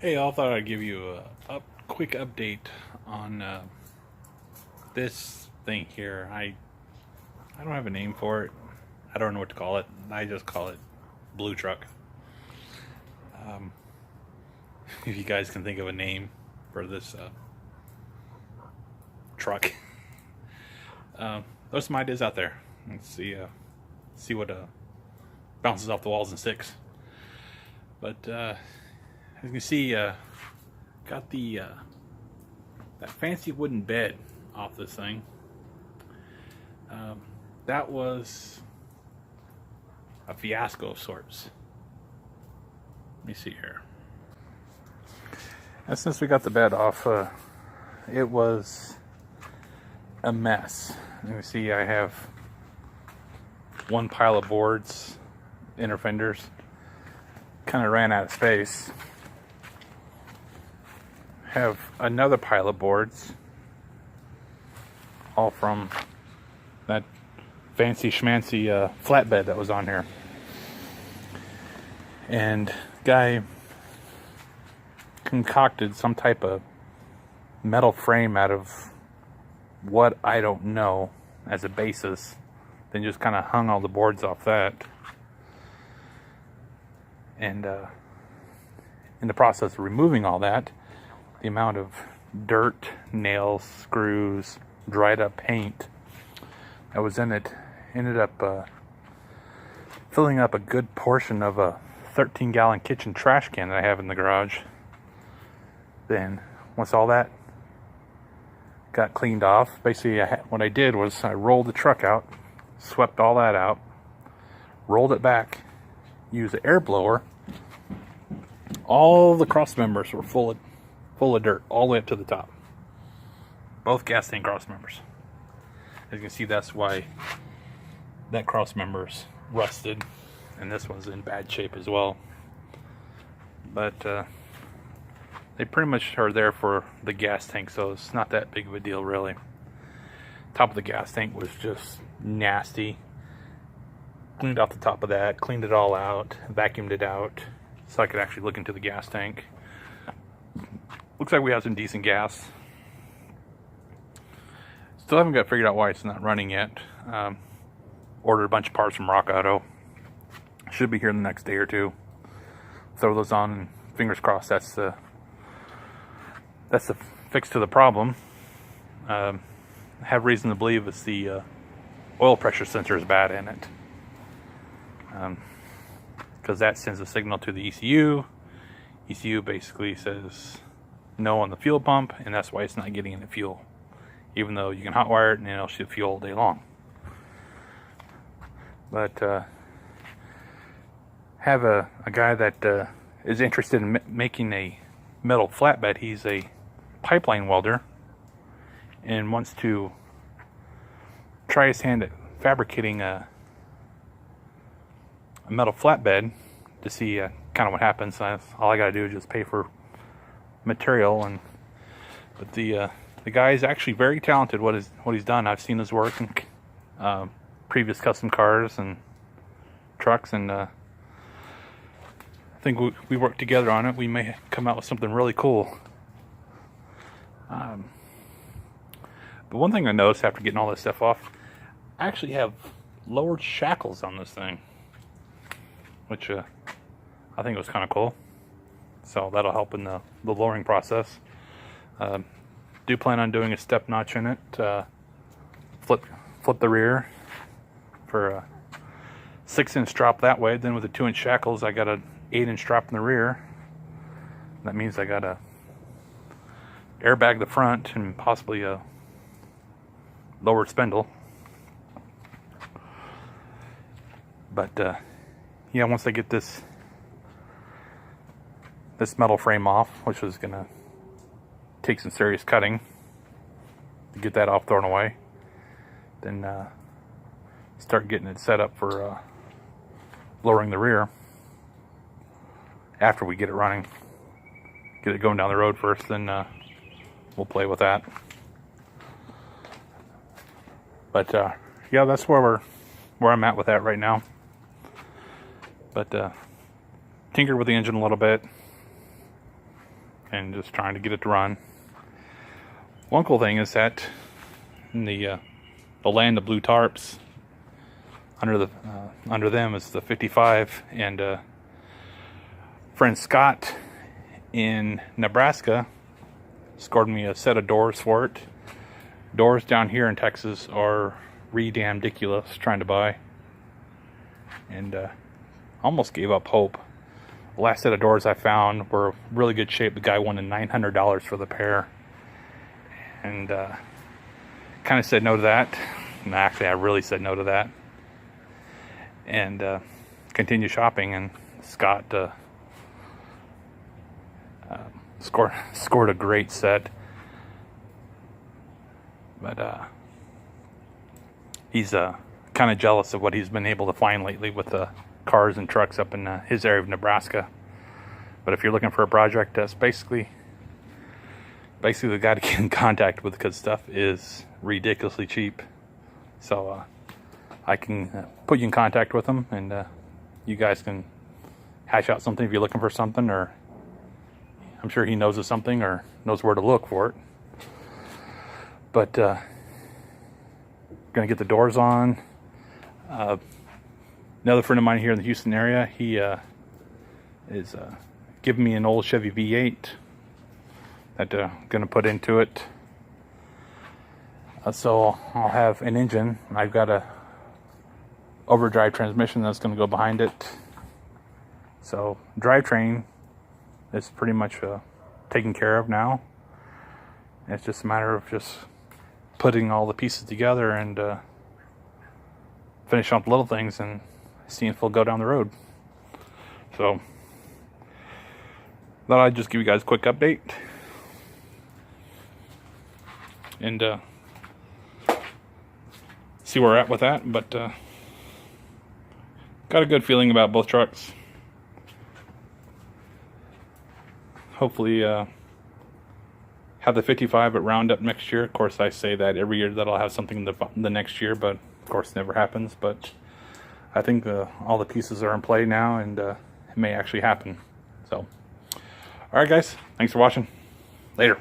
Hey, I thought I'd give you a quick update on this thing here. I don't have a name for it. I don't know what to call it. I just call it Blue Truck. Um, if you guys can think of a name for this truck, there's some ideas out there. Let's see what bounces off the walls and sticks. But as you can see, got the that fancy wooden bed off this thing. That was a fiasco of sorts. Let me see here. And since we got the bed off, it was a mess. You can see I have one pile of boards, inner fenders. Kind of ran out of space. Have another pile of boards, all from that fancy schmancy flatbed that was on here. And guy concocted some type of metal frame out of what I don't know as a basis, then just kind of hung all the boards off that. And in the process of removing all that, the amount of dirt, nails, screws, dried up paint that was in it ended up filling up a good portion of a 13-gallon kitchen trash can that I have in the garage. Then once all that got cleaned off, basically what I did was I rolled the truck out, swept all that out, rolled it back, used an air blower. All the cross members were full of dirt all the way up to the top. Both gas tank cross members. As you can see, that's why that cross member's rusted, and this one's in bad shape as well. But they pretty much are there for the gas tank, so it's not that big of a deal really. Top of the gas tank was just nasty. Cleaned off the top of that, cleaned it all out, vacuumed it out, so I could actually look into the gas tank. Looks like we have some decent gas. Still haven't got figured out why it's not running yet. Ordered a bunch of parts from Rock Auto. Should be here in the next day or two. Throw those on, and fingers crossed that's the fix to the problem. I have reason to believe it's the oil pressure sensor is bad in it. Because that sends a signal to the ECU. ECU basically says no on the fuel pump, and that's why it's not getting any fuel, even though you can hotwire it and it'll shoot fuel all day long. But have a guy that is interested in making a metal flatbed. He's a pipeline welder and wants to try his hand at fabricating a metal flatbed to see kind of what happens. All I gotta do is just pay for material, but the guy is actually very talented. What he's done, I've seen his work in previous custom cars and trucks, and I think we work together on it. We may come out with something really cool. But one thing I noticed after getting all this stuff off, I actually have lowered shackles on this thing, which I think was kind of cool. So that'll help in the lowering process. Do plan on doing a step notch in it. Flip the rear for a 6-inch drop that way. Then with the 2-inch shackles, I got an 8-inch drop in the rear. That means I got to airbag the front and possibly a lowered spindle. But yeah, once I get this metal frame off, which was gonna take some serious cutting to get that off, thrown away, then start getting it set up for lowering the rear after we get it running. Get it going down the road first, then we'll play with that. But yeah, that's where I'm at with that right now. But tinkered with the engine a little bit. and just trying to get it to run. One cool thing is that in the land of blue tarps, under them is the 55, and friend Scott in Nebraska scored me a set of doors for it. Doors down here in Texas are damn ridiculous trying to buy, and almost gave up hope. The last set of doors I found were really good shape. The guy wanted $900 for the pair, and kind of said no to that. And actually, I really said no to that, and continued shopping. And Scott scored a great set, but he's kind of jealous of what he's been able to find lately with the cars and trucks up in his area of Nebraska. But if you're looking for a project, that's basically the guy to get in contact with, because stuff is ridiculously cheap. So I can put you in contact with him, and you guys can hash out something if you're looking for something, or I'm sure he knows of something or knows where to look for it. But gonna get the doors on. Another friend of mine here in the Houston area, he is giving me an old Chevy V8 that I'm gonna put into it. So I'll have an engine. I've got a overdrive transmission that's gonna go behind it. So drivetrain is pretty much taken care of now. It's just a matter of just putting all the pieces together and finish off the little things and seeing if they'll go down the road. So thought I'd just give you guys a quick update, and see where we're at with that. But got a good feeling about both trucks. Hopefully have the 55 at Roundup next year. Of course, I say that every year that I'll have something the next year, but of course it never happens. But I think all the pieces are in play now, and it may actually happen. So, alright guys, thanks for watching. Later.